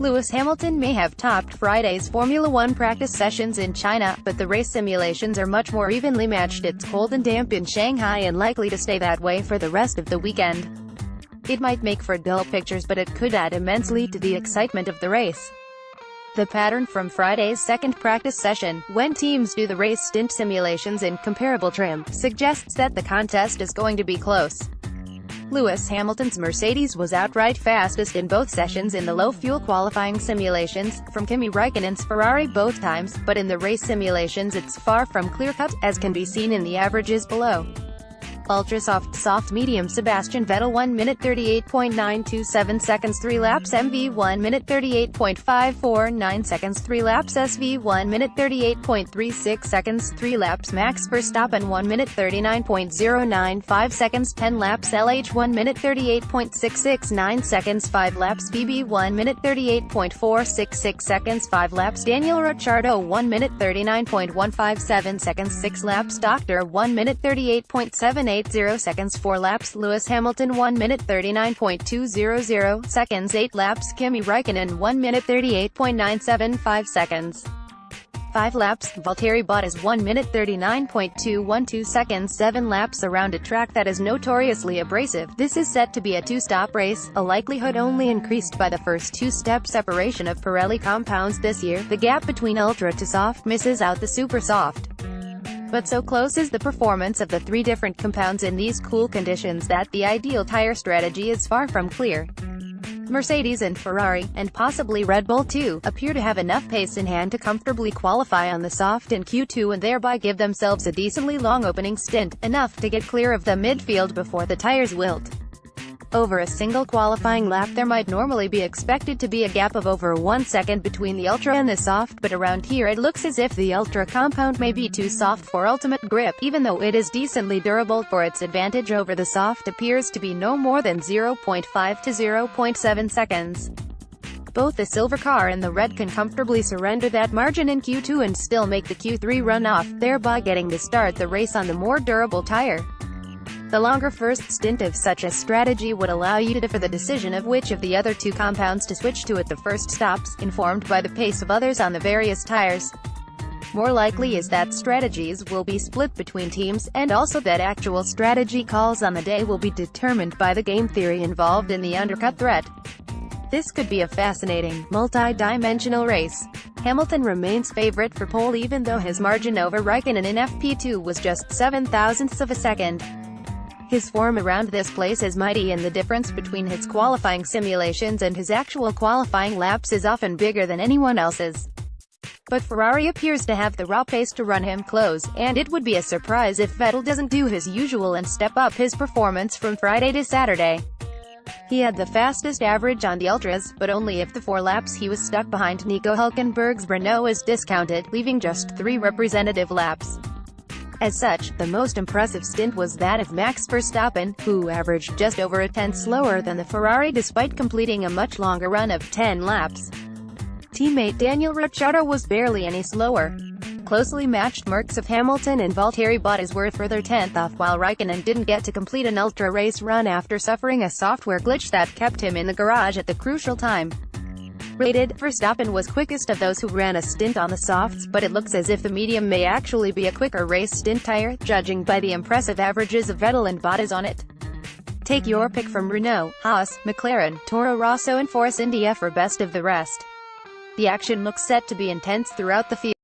Lewis Hamilton may have topped Friday's Formula One practice sessions in China, but the race simulations are much more evenly matched. It's cold and damp in Shanghai and likely to stay that way for the rest of the weekend. It might make for dull pictures, but it could add immensely to the excitement of the race. The pattern from Friday's second practice session, when teams do the race stint simulations in comparable trim, suggests that the contest is going to be close. Lewis Hamilton's Mercedes was outright fastest in both sessions in the low-fuel qualifying simulations, from Kimi Raikkonen's Ferrari both times, but in the race simulations it's far from clear-cut, as can be seen in the averages below. Ultra soft medium Sebastian Vettel 1 minute 38.927 seconds 3 laps, MV 1 minute 38.549 seconds 3 laps, SV 1 minute 38.36 seconds 3 laps, Max Verstappen 1 minute 39.095 seconds 10 laps, LH 1 minute 38.669 seconds 5 laps, BB 1 minute 38.466 seconds 5 laps, Daniel Ricciardo 1 minute 39.157 seconds 6 laps, Dr. 1 minute 38.780 seconds 4 laps, Lewis Hamilton 1 minute 39.200 seconds 8 laps, Kimi Raikkonen 1 minute 38.975 seconds 5 laps, Valtteri Bottas 1 minute 39.212 seconds 7 laps around a track that is notoriously abrasive. This is set to be a two-stop race, a likelihood only increased by the first two-step separation of Pirelli compounds this year. The gap between ultra to soft misses out the super soft. But so close is the performance of the three different compounds in these cool conditions that the ideal tire strategy is far from clear. Mercedes and Ferrari, and possibly Red Bull too, appear to have enough pace in hand to comfortably qualify on the soft in Q2 and thereby give themselves a decently long opening stint, enough to get clear of the midfield before the tires wilt. Over a single qualifying lap there might normally be expected to be a gap of over 1 second between the ultra and the soft, but around here it looks as if the ultra compound may be too soft for ultimate grip, even though it is decently durable. For its advantage over the soft appears to be no more than 0.5 to 0.7 seconds. Both the silver car and the red can comfortably surrender that margin in Q2 and still make the Q3 run off, thereby getting to start the race on the more durable tire. The longer first stint of such a strategy would allow you to defer the decision of which of the other two compounds to switch to at the first stops, informed by the pace of others on the various tires. More likely is that strategies will be split between teams, and also that actual strategy calls on the day will be determined by the game theory involved in the undercut threat. This could be a fascinating, multi-dimensional race. Hamilton remains favorite for pole even though his margin over Raikkonen in FP2 was just 0.07 of a second. His form around this place is mighty, and the difference between his qualifying simulations and his actual qualifying laps is often bigger than anyone else's. But Ferrari appears to have the raw pace to run him close, and it would be a surprise if Vettel doesn't do his usual and step up his performance from Friday to Saturday. He had the fastest average on the ultras, but only if the 4 laps he was stuck behind Nico Hülkenberg's Renault is discounted, leaving just 3 representative laps. As such, the most impressive stint was that of Max Verstappen, who averaged just over a tenth slower than the Ferrari despite completing a much longer run of 10 laps. Teammate Daniel Ricciardo was barely any slower. Closely matched marks of Hamilton and Valtteri Bottas were a further tenth off, while Raikkonen didn't get to complete an ultra race run after suffering a software glitch that kept him in the garage at the crucial time. Rated, Verstappen was quickest of those who ran a stint on the softs, but it looks as if the medium may actually be a quicker race stint tire, judging by the impressive averages of Vettel and Bottas on it. Take your pick from Renault, Haas, McLaren, Toro Rosso and Force India for best of the rest. The action looks set to be intense throughout the field.